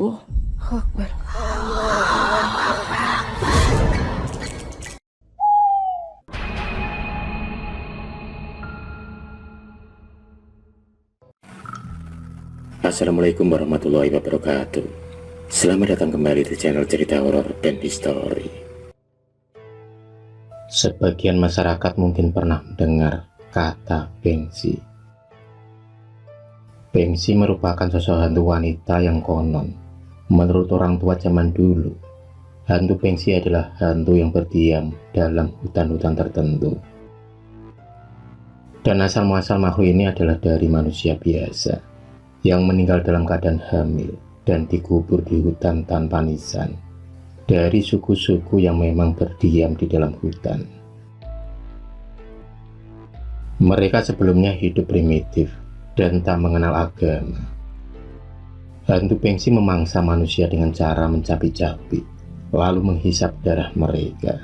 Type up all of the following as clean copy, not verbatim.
Oh, Akbar. Assalamualaikum warahmatullahi wabarakatuh. Selamat datang kembali di channel cerita horor dan history. Sebagian masyarakat mungkin pernah mendengar kata Bengsi. Bengsi merupakan sosok hantu wanita yang konon, menurut orang tua zaman dulu, hantu Bengsi adalah hantu yang berdiam dalam hutan-hutan tertentu. Dan asal-muasal makhluk ini adalah dari manusia biasa yang meninggal dalam keadaan hamil dan dikubur di hutan tanpa nisan dari suku-suku yang memang berdiam di dalam hutan. Mereka sebelumnya hidup primitif dan tak mengenal agama. Hantu Bengsi memangsa manusia dengan cara mencapik-capik lalu menghisap darah mereka.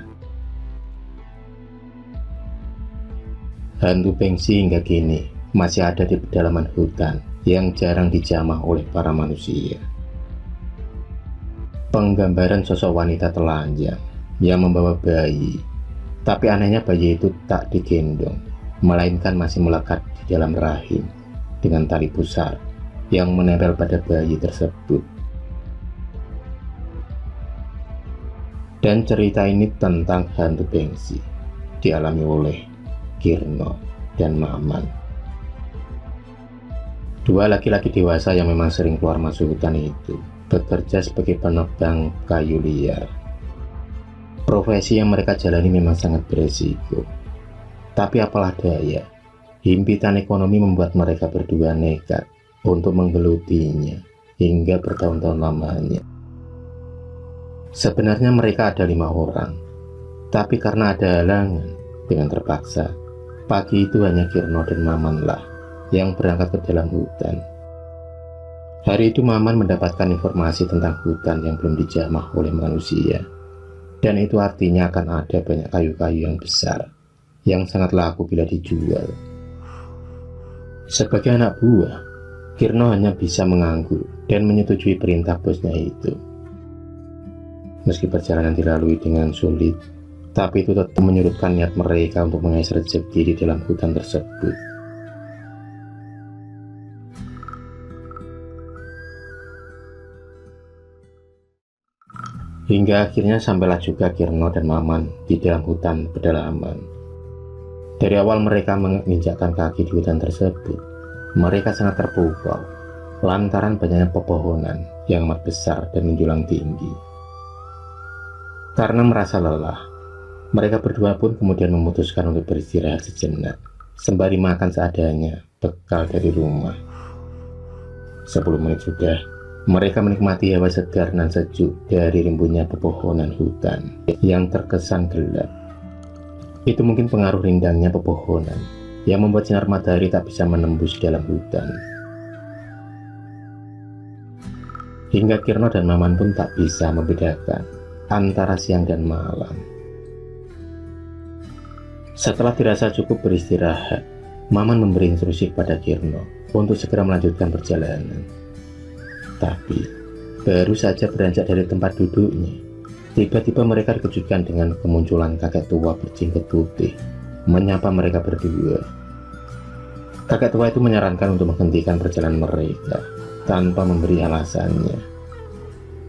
Hantu Bengsi hingga kini masih ada di pedalaman hutan yang jarang dijamah oleh para manusia. Penggambaran sosok wanita telanjang yang membawa bayi, tapi anehnya bayi itu tak digendong, melainkan masih melekat di dalam rahim dengan tali pusar yang menempel pada bayi tersebut. Dan cerita ini tentang hantu Bengsi dialami oleh Kirno dan Maman, dua laki-laki dewasa yang memang sering keluar masuk hutan itu, bekerja sebagai penebang kayu liar. Profesi yang mereka jalani memang sangat beresiko. Tapi apalah daya, himpitan ekonomi membuat mereka berdua nekat untuk menggelutinya hingga bertahun-tahun lamanya. Sebenarnya mereka ada 5 orang, tapi karena ada halangan, dengan terpaksa, pagi itu hanya Kirno dan Maman lah yang berangkat ke dalam hutan. Hari itu Maman mendapatkan informasi tentang hutan yang belum dijamah oleh manusia, dan itu artinya akan ada banyak kayu-kayu yang besar yang sangat laku bila dijual. Sebagai anak buah, Kirno hanya bisa mengangguk dan menyetujui perintah bosnya itu. Meski perjalanan dilalui dengan sulit, tapi itu tetap menyurutkan niat mereka untuk mengais rezeki di dalam hutan tersebut. Hingga akhirnya sampailah juga Kirno dan Maman di dalam hutan pedalaman. Dari awal mereka menginjakkan kaki di hutan tersebut, mereka sangat terpukau lantaran banyaknya pepohonan yang amat besar dan menjulang tinggi. Karena merasa lelah, mereka berdua pun kemudian memutuskan untuk beristirahat sejenak, sembari makan seadanya bekal dari rumah. 10 menit sudah, mereka menikmati hawa segar dan sejuk dari rimbunnya pepohonan hutan yang terkesan gelap. Itu mungkin pengaruh rindangnya pepohonan yang membuat sinar matahari tak bisa menembus dalam hutan. Hingga Kirno dan Maman pun tak bisa membedakan antara siang dan malam. Setelah dirasa cukup beristirahat, Maman memberi instruksi kepada Kirno untuk segera melanjutkan perjalanan. Tapi, baru saja beranjak dari tempat duduknya, tiba-tiba mereka dikejutkan dengan kemunculan kakek tua berjenggot putih, menyapa mereka berdua. Kakek tua itu menyarankan untuk menghentikan perjalanan mereka, tanpa memberi alasannya.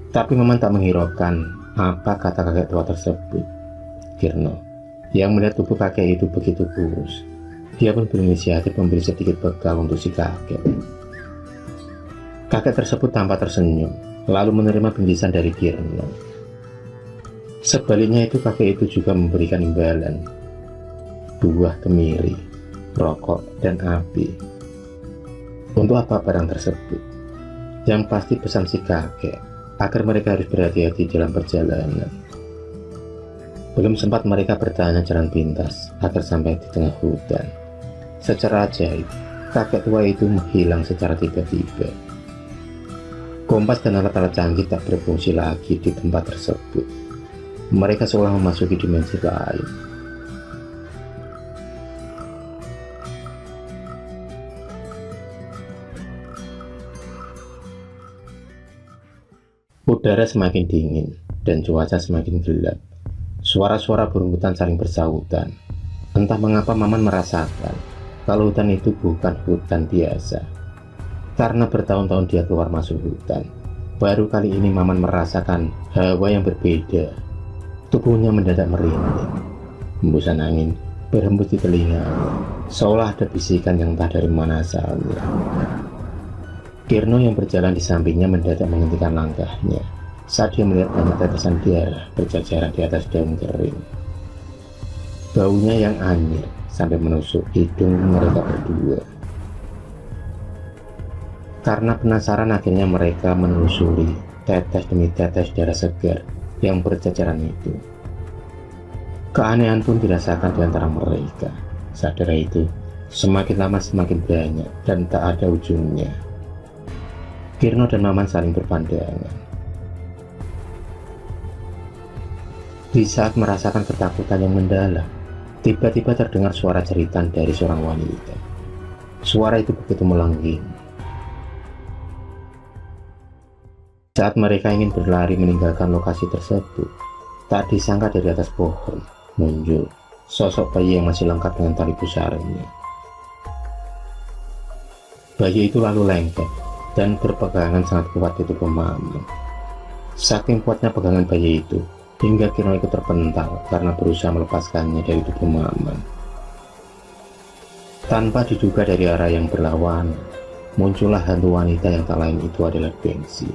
Tapi Maman tak menghiraukan apa kata kakek tua tersebut. Kirno, yang melihat tubuh kakek itu begitu kurus, dia pun berinisiatif memberi sedikit bekal untuk si kakek. Kakek tersebut tampak tersenyum, lalu menerima bingkisan dari Kirno. Sebaliknya itu kakek itu juga memberikan imbalan, buah kemiri, rokok, dan api. Untuk apa barang tersebut? Yang pasti pesan si kakek agar mereka harus berhati-hati dalam perjalanan. Belum sempat mereka bertanya jalan pintas agar sampai di tengah hutan, secara ajaib kakek tua itu menghilang secara tiba-tiba. Kompas dan alat-alat canggih tak berfungsi lagi di tempat tersebut. Mereka seolah memasuki dimensi lain. Udara semakin dingin dan cuaca semakin gelap. Suara-suara burung hutan saling bersahutan. Entah mengapa Maman merasakan kalau hutan itu bukan hutan biasa. Karena bertahun-tahun dia keluar masuk hutan, baru kali ini Maman merasakan hawa yang berbeda. Tubuhnya mendadak merinding. Hembusan angin berhembus di telinga, seolah ada bisikan yang entah dari mana asalnya. Kirno yang berjalan di sampingnya mendadak menghentikan langkahnya saat dia melihat banyak tetesan darah berjajaran di atas daun kering. Baunya yang anyir sampai menusuk hidung mereka berdua. Karena penasaran, akhirnya mereka menelusuri tetes demi tetes darah segar yang berjajaran itu. Keanehan pun dirasakan di antara mereka. Saat darah itu semakin lama semakin banyak dan tak ada ujungnya. Kirno dan Maman saling berpandangan. Di saat merasakan ketakutan yang mendalam, tiba-tiba terdengar suara jeritan dari seorang wanita. Suara itu begitu melengking. Saat mereka ingin berlari meninggalkan lokasi tersebut, tak disangka dari atas pohon muncul sosok bayi yang masih lengkap dengan tali pusarnya. Bayi itu lalu lengket dan berpegangan sangat kuat di tubuh Maman. Saking kuatnya pegangan bayi itu, hingga Kirno ikut terpental karena berusaha melepaskannya dari tubuh Maman. Tanpa diduga dari arah yang berlawanan, muncullah hantu wanita yang tak lain itu adalah Bengsi.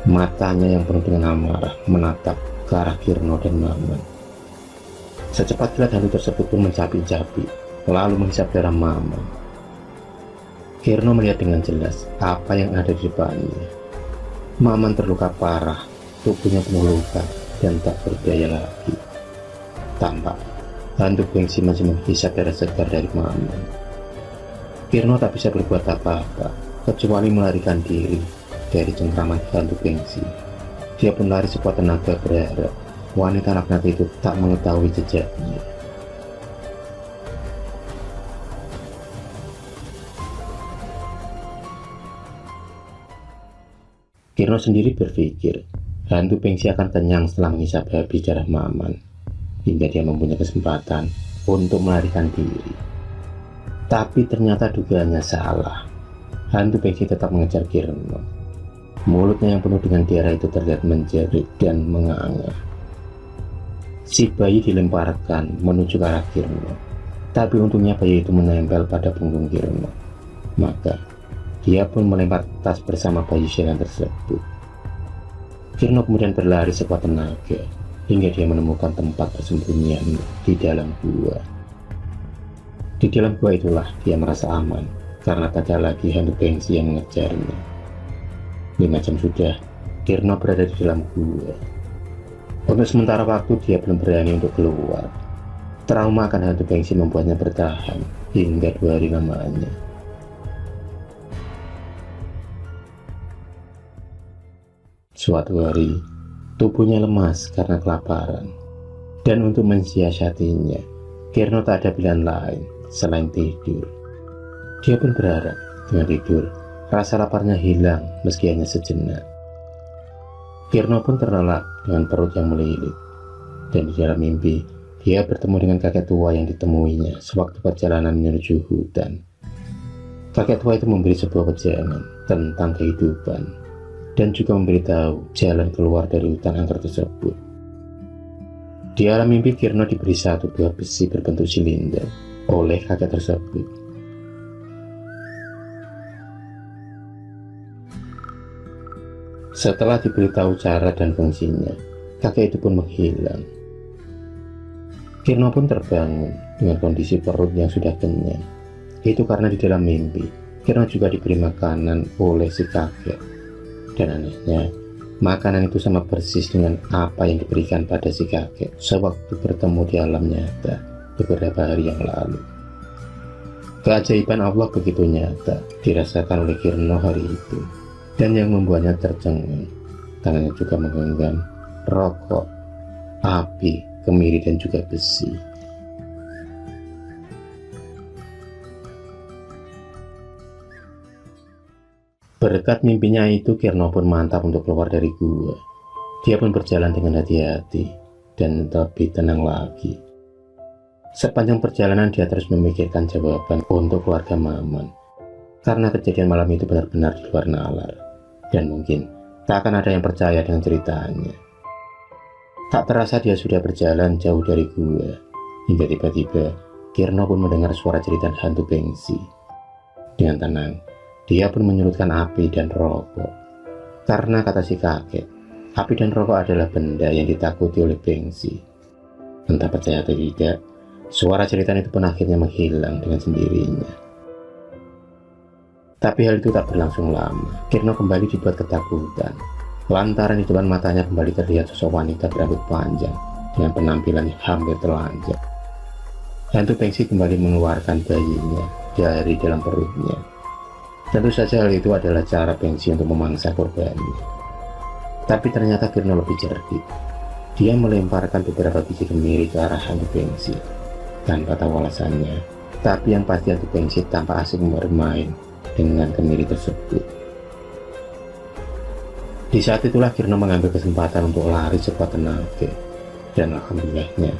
Matanya yang penuh dengan amarah menatap ke arah Kirno dan Maman. Secepat kilat hantu tersebut pun mencapik-capik, lalu menghisap darah Maman. Kirno melihat dengan jelas apa yang ada di depannya. Maman terluka parah, tubuhnya penuh luka dan tak berdaya lagi. Tampak hantu Bengsi masih menghisap darah segar dari Maman. Kirno tak bisa berbuat apa-apa kecuali melarikan diri dari cengkraman hantu Bengsi. Dia pun lari sekuat tenaga berharap wanita laknat itu tak mengetahui jejaknya. Kirno sendiri berpikir hantu Bengsi akan kenyang setelah menghisap habis darah Maman, hingga dia mempunyai kesempatan untuk melarikan diri. Tapi ternyata dugaannya salah. Hantu Bengsi tetap mengejar Kirno. Mulutnya yang penuh dengan darah itu terlihat menjerit dan menganga. Si bayi dilemparkan menuju ke arah Kirno, tapi untungnya bayi itu menempel pada punggung Kirno. Maka dia pun melempar tas bersama bayi sialan tersebut. Kirno kemudian berlari sekuat tenaga hingga dia menemukan tempat persembunyian di dalam gua. Di dalam gua itulah dia merasa aman karena tak ada lagi hantu Bengsi yang mengejarnya. 5 jam sudah Kirno berada di dalam gua. Untuk sementara waktu dia belum berani untuk keluar. Trauma akan hantu Bengsi membuatnya bertahan hingga 2 hari lamanya. Suatu hari, tubuhnya lemas karena kelaparan. Dan untuk mensiasatinya, Kirno tak ada pilihan lain selain tidur. Dia pun berharap dengan tidur, rasa laparnya hilang meski hanya sejenak. Kirno pun terlelap dengan perut yang melilit. Dan di dalam mimpi, dia bertemu dengan kakek tua yang ditemuinya sewaktu perjalanan menuju hutan. Kakek tua itu memberi sebuah wejangan tentang kehidupan dan juga memberitahu jalan keluar dari hutan angker tersebut. Di alam mimpi, Kirno diberi satu buah besi berbentuk silinder oleh kakek tersebut. Setelah diberitahu cara dan fungsinya, kakek itu pun menghilang. Kirno pun terbangun dengan kondisi perut yang sudah kenyang. Itu karena di dalam mimpi, Kirno juga diberi makanan oleh si kakek. Dan anehnya, makanan itu sama persis dengan apa yang diberikan pada si kakek sewaktu bertemu di alam nyata beberapa hari yang lalu. Keajaiban Allah begitu nyata dirasakan oleh Kirno hari itu, dan yang membuatnya tercengang, tangannya juga menggenggam rokok, api, kemiri, dan juga besi. Berkat mimpinya itu, Kirno pun mantap untuk keluar dari gua. Dia pun berjalan dengan hati-hati dan lebih tenang lagi. Sepanjang perjalanan dia terus memikirkan jawaban untuk keluarga Maman. Karena kejadian malam itu benar-benar di luar nalar. Dan mungkin tak akan ada yang percaya dengan ceritanya. Tak terasa dia sudah berjalan jauh dari gua. Hingga tiba-tiba Kirno pun mendengar suara cerita hantu Bengsi. Dengan tenang, dia pun menyurutkan api dan rokok. Karena kata si kakek, api dan rokok adalah benda yang ditakuti oleh Bengsi. Entah percaya atau tidak, suara cerita itu pun akhirnya menghilang dengan sendirinya. Tapi hal itu tak berlangsung lama. Kirno kembali dibuat ketakutan. Lantaran di depan matanya kembali terlihat sosok wanita berambut panjang dengan penampilan yang hampir telanjang. Hantu Bengsi kembali mengeluarkan bayinya dari dalam perutnya. Tentu saja hal itu adalah cara Bengsi untuk memangsa korbannya. Tapi ternyata Kirno lebih cerdik. Dia melemparkan beberapa biji kemiri ke arah hantu Bengsi tanpa tahu alasannya. Tapi yang pasti hantu Bengsi tampak asik bermain dengan kemiri tersebut. Di saat itulah Kirno mengambil kesempatan untuk lari sekuat tenaga. Dan alhamdulillahnya,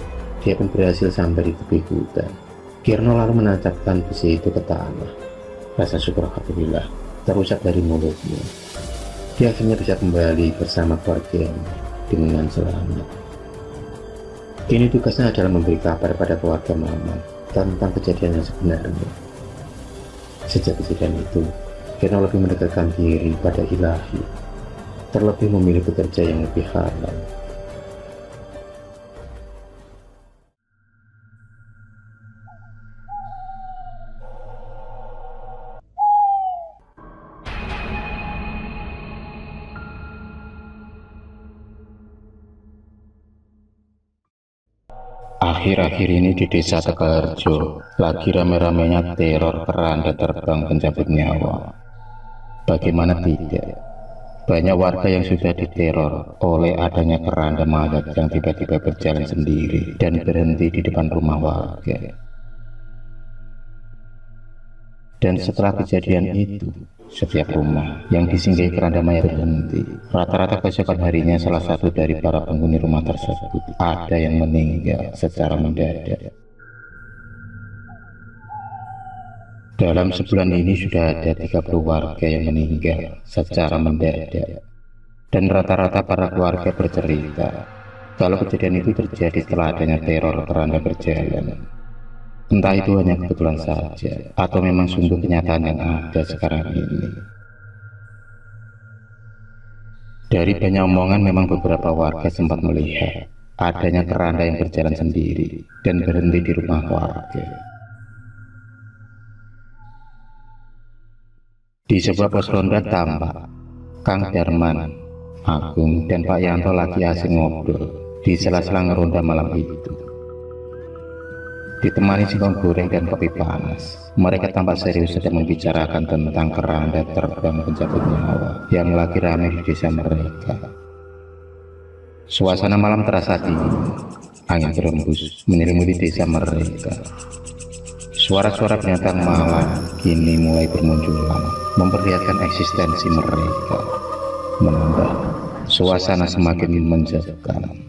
dia pun berhasil sampai di tepi hutan. Kirno lalu menancapkan besi itu ke tanah. Rasa syukur alhamdulillah terucap dari mulutnya. Dia akhirnya bisa kembali bersama keluarganya dengan selamat. Kini tugasnya adalah memberi kabar pada keluarga Maman tentang kejadian yang sebenarnya. Sejak kejadian itu, Kirno lebih mendekatkan diri pada Ilahi, terlebih memilih bekerja yang lebih halal. Akhir-akhir ini di desa Tegalrejo lagi rame-ramenya teror keranda terbang pencabut nyawa. Bagaimana tidak? Banyak warga yang sudah diteror oleh adanya keranda mayat yang tiba-tiba berjalan sendiri dan berhenti di depan rumah warga. Dan setelah kejadian itu, setiap rumah yang disinggahi keranda mayat berhenti. Rata-rata keesokan harinya salah satu dari para penghuni rumah tersebut ada yang meninggal secara mendadak. Dalam sebulan ini sudah ada 30 warga yang meninggal secara mendadak. Dan rata-rata para keluarga bercerita kalau kejadian itu terjadi setelah adanya teror keranda berjalan. Entah itu hanya kebetulan saja atau memang sungguh kenyataan yang ada sekarang ini. Dari banyak omongan memang beberapa warga sempat melihat adanya keranda yang berjalan sendiri dan berhenti di rumah warga. Di sebuah pos ronda tampak Kang Darman, Agung, dan Pak Yanto lagi asing ngobrol di sela-sela ngeronda malam itu. Ditemani singkong goreng dan kopi panas, mereka tampak serius sedang membicarakan tentang keranda terbang pencabut nyawa yang lagi ramai di desa mereka. Suasana malam terasa dingin, angin berembus menyelimuti desa mereka. Suara-suara binatang malam kini mulai bermunculan, memperlihatkan eksistensi mereka, menambah suasana semakin menjadikan.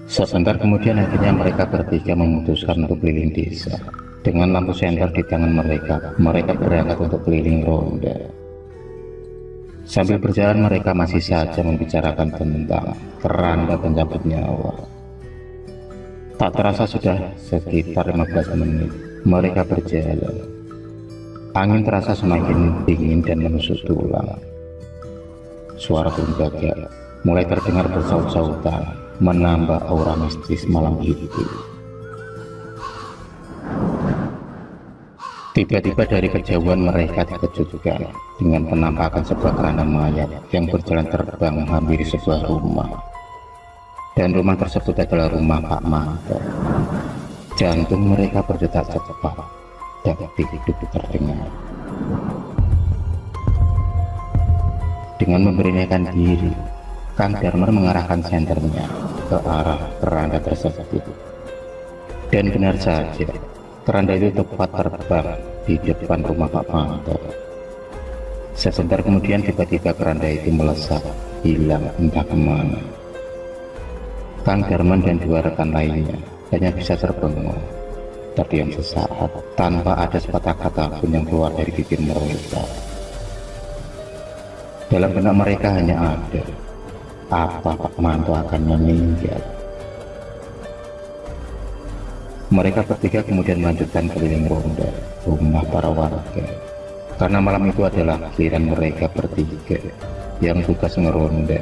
Sebentar kemudian akhirnya mereka bertiga memutuskan untuk keliling desa. Dengan lampu senter di tangan mereka, mereka berangkat untuk keliling ronda. Sambil berjalan mereka masih saja membicarakan tentang keranda pencabut nyawa. Tak terasa sudah sekitar 15 menit mereka berjalan. Angin terasa semakin dingin dan menusuk tulang. Suara burung gagak mulai terdengar bersaut-sautan, menambah aura mistis malam itu. Tiba-tiba dari kejauhan mereka dikejutkan dengan penampakan sebuah keranda mayat yang berjalan terbang menghampiri sebuah rumah. Dan rumah tersebut adalah rumah Pak Manto. Jantung mereka berdetak cepat dan hidup terdengar. Dengan memberanikan diri, Kang Darman mengarahkan senternya ke arah keranda tersebut. Dan benar saja, keranda itu tepat terbang di depan rumah Pak Manto. Sebentar kemudian tiba-tiba keranda itu melesat, hilang entah kemana. Kang Darman dan dua rekan lainnya hanya bisa terbengong, terdiam sesaat tanpa ada sepatah kata pun yang keluar dari bibir mereka. Dalam benak mereka hanya ada, apa Pak Manto akan meninggal. Mereka bertiga kemudian melanjutkan keliling ronda rumah para warga, karena malam itu adalah giliran mereka bertiga yang tugas ngeronda.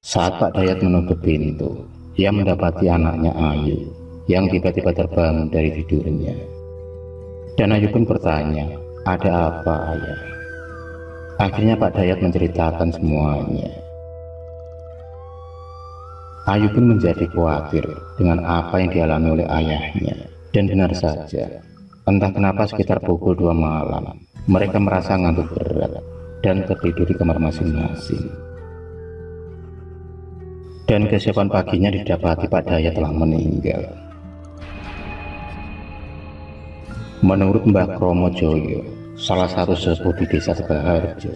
Saat Pak Dayat menutup pintu, ia mendapati anaknya Ayu yang tiba-tiba terbangun dari tidurnya. Dan Ayu pun bertanya, "Ada apa, Ayah?" Akhirnya Pak Dayat menceritakan semuanya. Ayu pun menjadi khawatir dengan apa yang dialami oleh ayahnya. Dan benar saja, entah kenapa sekitar pukul 2 malam, mereka merasa ngantuk berat dan tertidur di kamar masing-masing. Dan keesokan paginya didapati Pak Dayat telah meninggal. Menurut Mbah Kromo Joyo, salah satu sesepuh di desa Tegalharjo,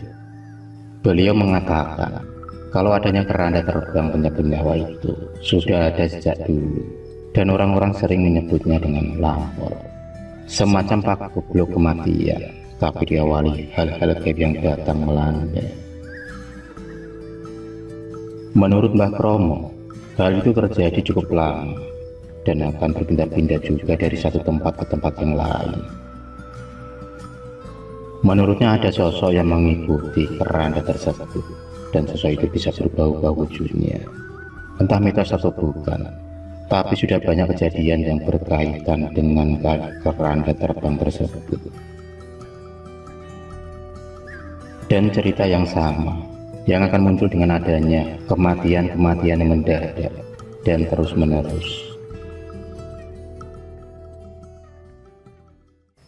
beliau mengatakan kalau adanya keranda terbang penyebab nyawa itu sudah ada sejak dulu, dan orang-orang sering menyebutnya dengan lampor, semacam paku goblok kematian, tapi diawali hal-hal gaib yang datang melanda. Menurut Mbah Kromo, hal itu terjadi cukup lama dan akan berpindah-pindah juga dari satu tempat ke tempat yang lain. Menurutnya ada sosok yang mengikuti keranda tersebut, dan sosok itu bisa berubah-ubah wujudnya. Entah mitos atau bukan, tapi sudah banyak kejadian yang berkaitan dengan keranda terbang tersebut. Dan cerita yang sama yang akan muncul dengan adanya kematian-kematian yang mendadak dan terus-menerus.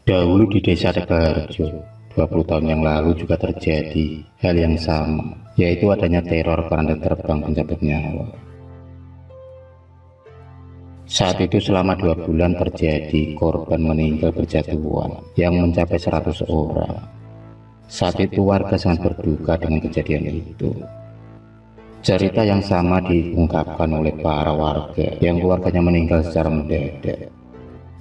Dahulu di desa Tegalharjo, 20 tahun yang lalu juga terjadi hal yang sama, yaitu adanya teror keranda terbang pencabut nyawa. Saat itu selama 2 bulan terjadi korban meninggal berjatuhan yang mencapai 100 orang. Saat itu warga sangat berduka dengan kejadian itu. Cerita yang sama diungkapkan oleh para warga yang keluarganya meninggal secara mendadak,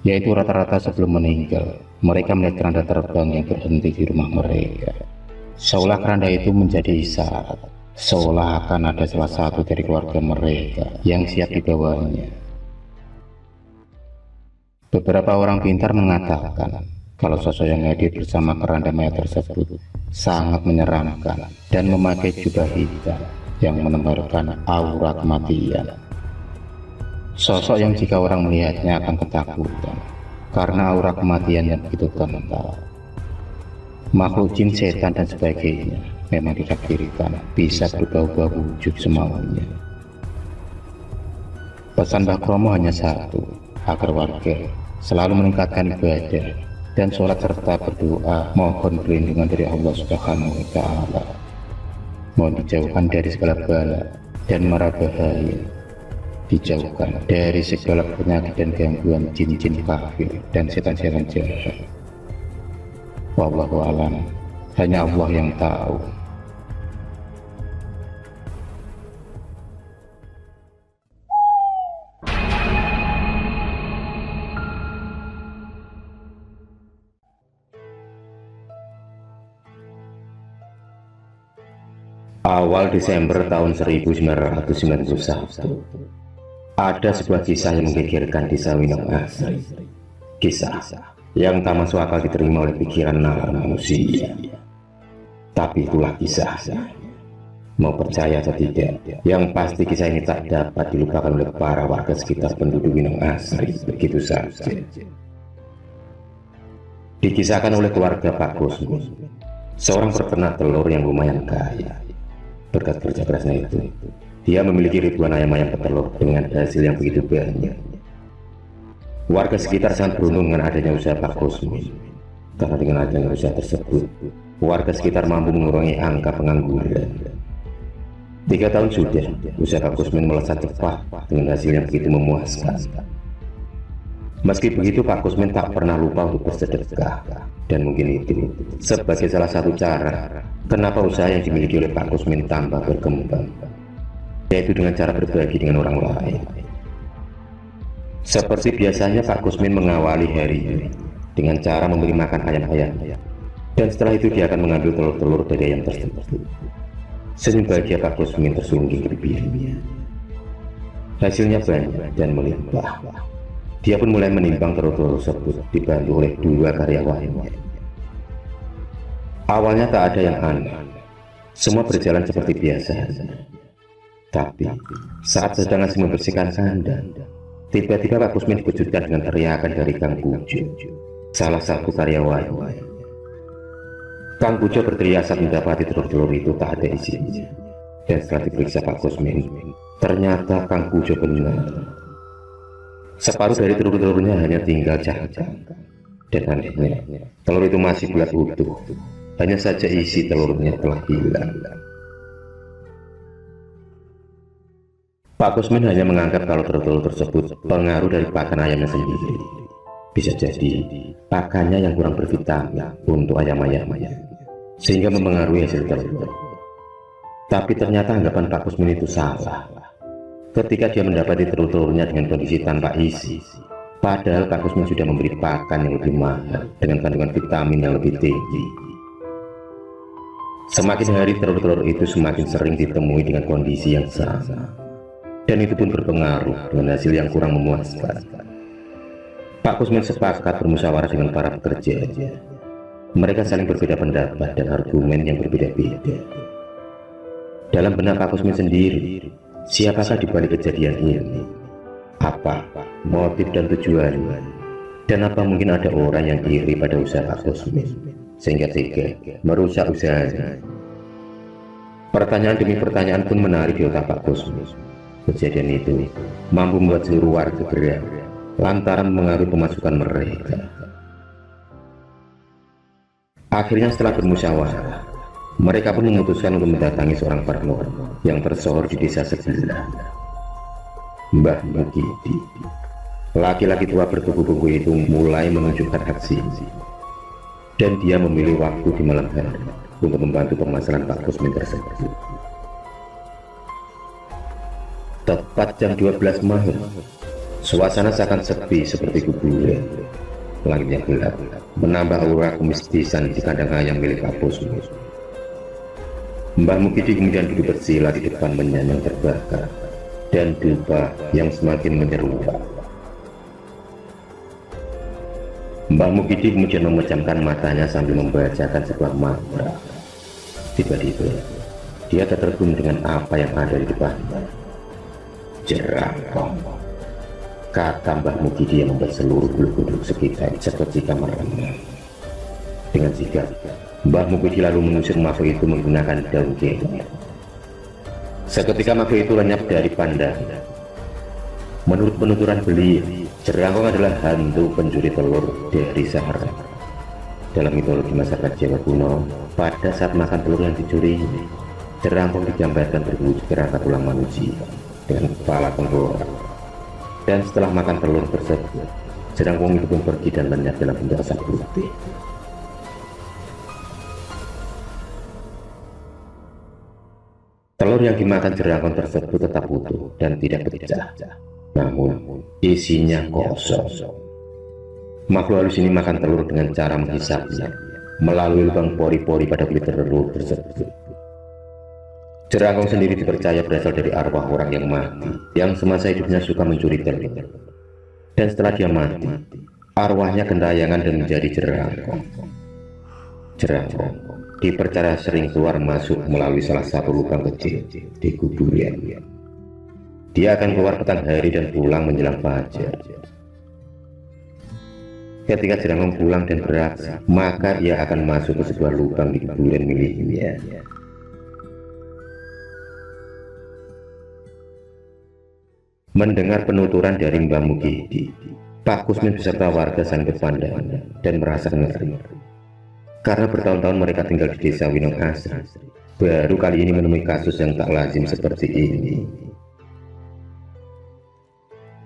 yaitu rata-rata sebelum meninggal mereka melihat keranda terbang yang berhenti di rumah mereka. Seolah keranda itu menjadi isyarat, seolah akan ada salah satu dari keluarga mereka yang siap dibawanya. Beberapa orang pintar mengatakan kalau sosok yang hadir bersama keranda mayat tersebut sangat menyeramkan dan memakai jubah hitam yang menebarkan aura kematian. Sosok yang jika orang melihatnya akan ketakutan karena aura kematian yang begitu kental. Makhluk jin, setan dan sebagainya memang ditakdirkan bisa berubah-ubah wujud semaunya. Pesan Mbah Kromo hanya satu, agar warga selalu meningkatkan ibadah dan sholat serta berdoa mohon perlindungan dari Allah Subhanahu wa Ta'ala. Mohon dijauhkan dari segala bala dan mara bahaya, dijauhkan dari segala penyakit dan gangguan jin-jin kafir dan setan-setan jahat. Wallahu a'lam, hanya Allah yang tahu. Awal Desember tahun 1991, ada sebuah kisah yang menggegerkan desa Winong Asri. Kisah yang tak masuk akal diterima oleh pikiran nalar manusia. Tapi itulah kisahnya. Mau percaya atau tidak, yang pasti kisah ini tak dapat dilupakan oleh para warga sekitar penduduk Winong Asri begitu saja. Dikisahkan oleh keluarga Pak Gusmu, seorang peternak telur yang lumayan kaya. Berkat kerja kerasnya itu, dia memiliki ribuan ayam-ayam petelur dengan hasil yang begitu banyak. Warga sekitar sangat beruntung dengan adanya usaha Pak Gusmu, karena dengan adanya usaha tersebut, warga sekitar mampu mengurangi angka pengangguran. 3 tahun sudah usaha Pak Kusmin melesat cepat dengan hasil yang begitu memuaskan. Meski begitu, Pak Kusmin tak pernah lupa untuk bersedekah, dan mungkin itu sebagai salah satu cara kenapa usaha yang dimiliki oleh Pak Kusmin tambah berkembang, yaitu dengan cara berbagi dengan orang lain. Seperti biasanya, Pak Kusmin mengawali hari dengan cara memberi makan ayam-ayam, dan setelah itu dia akan mengambil telur-telur dari ayam tersebut. Senyum bahagia Pak Kusmin tersungging di bibirnya. Hasilnya banyak dan melimpah. Dia pun mulai menimbang telur-telur tersebut dibantu oleh 2 karyawannya. Awalnya tak ada yang aneh, semua berjalan seperti biasa. Tapi saat sedang asing membersihkan kandang, tiba-tiba Pak Kusmin dikejutkan dengan teriakan dari Kang Pujo, salah satu karyawan. Kang Pujo berteriak saat mendapati telur-telur itu tak ada isinya. Dan setelah diperiksa Pak Kusmin, ternyata Kang Pujo benar. Separuh dari telur-telurnya hanya tinggal cangkang. Dan anehnya, telur itu masih bulat utuh. Hanya saja isi telurnya telah hilang. Pak Kusmin hanya menganggap kalau telur-telur tersebut pengaruh dari pakan ayamnya sendiri. Bisa jadi pakannya yang kurang bervitamin untuk ayam-ayamnya, sehingga mempengaruhi hasil telur. Tapi ternyata anggapan Pak Kusmin itu salah. Ketika dia mendapati telur-telurnya dengan kondisi tanpa isi, padahal Pak Kusmin sudah memberi pakan yang lebih mahal dengan kandungan vitamin yang lebih tinggi. Semakin hari telur-telur itu semakin sering ditemui dengan kondisi yang sama, dan itu pun berpengaruh dengan hasil yang kurang memuaskan. Pak Kusmin sepakat bermusyawarah dengan para pekerja. Mereka saling berbeda pendapat dan argumen yang berbeda-beda. Dalam benak Pak Kusmin sendiri, siapakah di balik kejadian ini? Apa motif dan tujuannya? Dan apa mungkin ada orang yang iri pada usaha Pak Kusmin sehingga tega merusak usahanya? Pertanyaan demi pertanyaan pun menarik di otak Pak Kusmin. Kejadian itu mampu membuat seluruh warga geram lantaran mengaruhi pemasukan mereka. Akhirnya setelah bermusyawarah, mereka pun memutuskan untuk mendatangi seorang parno yang tersohor di desa sebelah, Mbah Mukidi. Laki-laki tua bertubuh-tubuh itu mulai menunjukkan aksi, dan dia memilih waktu di malam hari untuk membantu permasalahan Pak Kusmin tersebut. Tepat jam 12 malam, suasana seakan sepi seperti kuburan. Langitnya gelap, menambah aura kemistisan di kandang ayam milik Pak Kusmin. Mbah Mukidi kemudian duduk bersila di depan menyan yang terbakar dan dupa yang semakin menyeruak. Mbah Mukidi kemudian memejamkan matanya sambil membacakan sebuah mantra. Tiba-tiba dia tertegun dengan apa yang ada di depannya. Jerangkong, kata Mbah Mukidi yang membuat seluruh bulu kuduk sekitar seketika meremang. Dengan sigap, Mbah Mukidi lalu mengusir makhluk itu menggunakan daun kelor. Seketika makhluk itu lenyap dari pandangan. Menurut penuturan beliau, Jerangkong adalah hantu pencuri telur dari Sahara. Dalam mitologi masyarakat Jawa kuno, pada saat makan telur yang dicuri, Jerangkong digambarkan berwujud kerangka tulang manusia dengan kepala tengkorak. Dan setelah makan telur tersebut, Jerangkong itu pun pergi dan lenyap dalam bentuk asap putih. Telur yang dimakan Jerangkong tersebut tetap utuh dan tidak pecah, namun isinya kosong. Makhluk halus ini makan telur dengan cara menghisapnya melalui lubang pori-pori pada kulit telur tersebut. Jerangkong sendiri dipercaya berasal dari arwah orang yang mati, yang semasa hidupnya suka mencuri telur. Dan setelah dia mati, arwahnya gentayangan dan menjadi jerangkong. Jerangkong dipercaya sering keluar masuk melalui salah satu lubang kecil di kuburan. Dia akan keluar petang hari dan pulang menjelang fajar. Ketika Jerangkong pulang dan beraksi, maka ia akan masuk ke sebuah lubang di kuburan miliknya. Mendengar penuturan dari Mbah Mukidi, Pak Kusmin beserta warga saling berpandangan dan merasa ngeri. Karena bertahun-tahun mereka tinggal di desa Winong Asri, baru kali ini menemui kasus yang tak lazim seperti ini.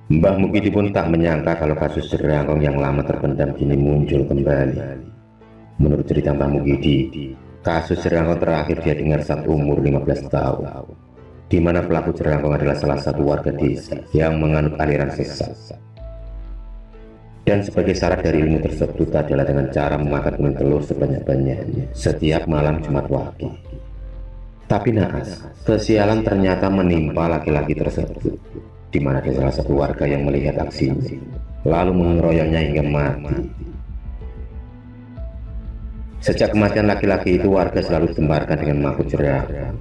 Mbah Mukidi pun tak menyangka kalau kasus Jerangkong yang lama terpendam kini muncul kembali. Menurut cerita Mbah Mukidi, kasus Jerangkong terakhir dia dengar saat umur 15 tahun, di mana pelaku Jerangkong adalah salah satu warga desa yang menganut aliran sesat. Dan sebagai syarat dari ilmu tersebut adalah dengan cara memakan kuning telur sebanyak-banyaknya setiap malam Jumat Wage. Tapi naas, kesialan ternyata menimpa laki-laki tersebut, di mana ada salah satu warga yang melihat aksinya, lalu mengeroyoknya hingga mati. Sejak kematian laki-laki itu, warga selalu ditemparkan dengan makhluk Jerangkong.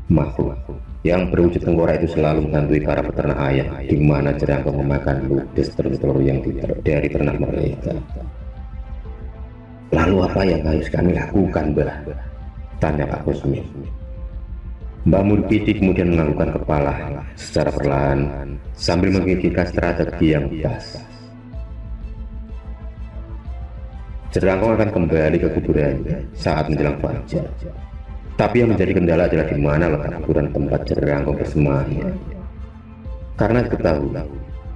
Makhluk yang berwujud tengkorak itu selalu menghantui para peternak ayam, di mana Jerangkong memakan ludes telur yang dari ternak mereka. Lalu apa yang harus kami lakukan, Mbah? Tanya Pak Kusmin. Mbah Mukidi kemudian menganggukkan kepala secara perlahan sambil memikirkan strategi yang pas. Jerangkong akan kembali ke kuburannya saat menjelang fajar. Tapi yang menjadi kendala adalah di mana letak kuburan tempat Jerangkong bersemayam. Karena diketahui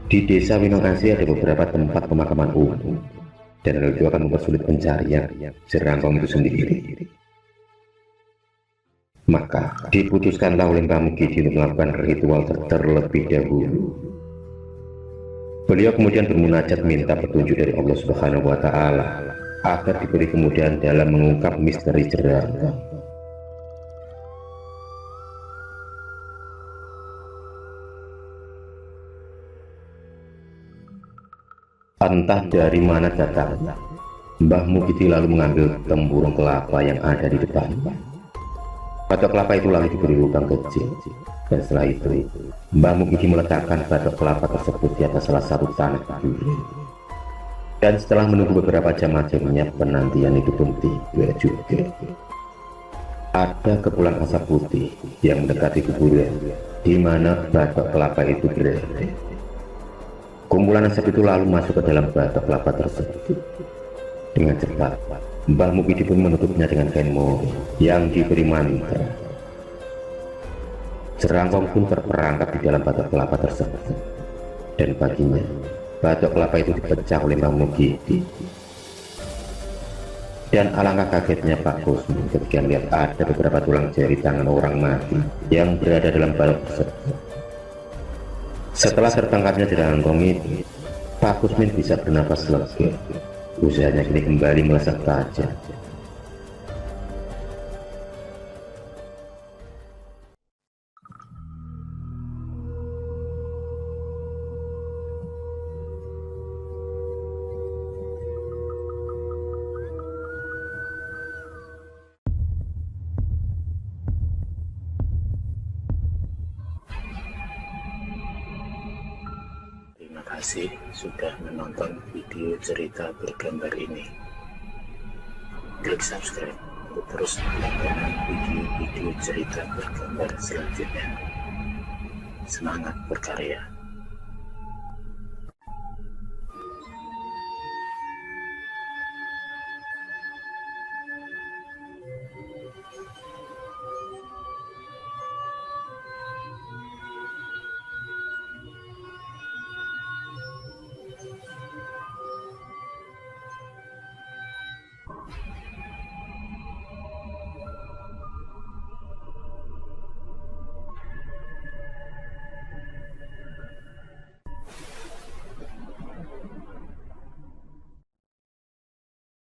di desa Winong Asih ada beberapa tempat pemakaman umum, dan hal itu akan mempersulit pencarian Jerangkong itu sendiri. Maka diputuskanlah oleh Mbah Mukidi untuk melakukan ritual terlebih dahulu. Beliau kemudian bermunajat minta petunjuk dari Allah Subhanahu wa Ta'ala agar diberi kemudahan dalam mengungkap misteri Jerangkong. Entah dari mana datangnya, Mbah Mukidi lalu mengambil tempurung kelapa yang ada di depan. Batok kelapa itu lalu diberi lubang kecil, dan setelah itu Mbah Mukidi meletakkan batok kelapa tersebut di atas salah satu tanah duri. Dan setelah menunggu beberapa jam akhirnya penantian itu pun tiba juga. Ada kepulan asap putih yang mendekati kuburan di mana batok kelapa itu berada. Kumpulan asap itu lalu masuk ke dalam batok kelapa tersebut. Dengan cepat, Mbah Mukidi pun menutupnya dengan kain mori yang diberi mantra. Jerangkong pun terperangkap di dalam batok kelapa tersebut. Dan paginya, batok kelapa itu dipecah oleh Mbah Mukidi. Dan alangkah kagetnya Pak Kusmin ketika melihat ada beberapa tulang jari tangan orang mati yang berada dalam batok tersebut. Setelah tertangkapnya Jerangkong itu, Pak Kusmin bisa bernapas lega. Usahanya kini kembali melesat tajam. Terima kasih sudah menonton video cerita bergambar ini. Klik subscribe untuk terus mendapatkan video-video cerita bergambar selanjutnya. Semangat berkarya.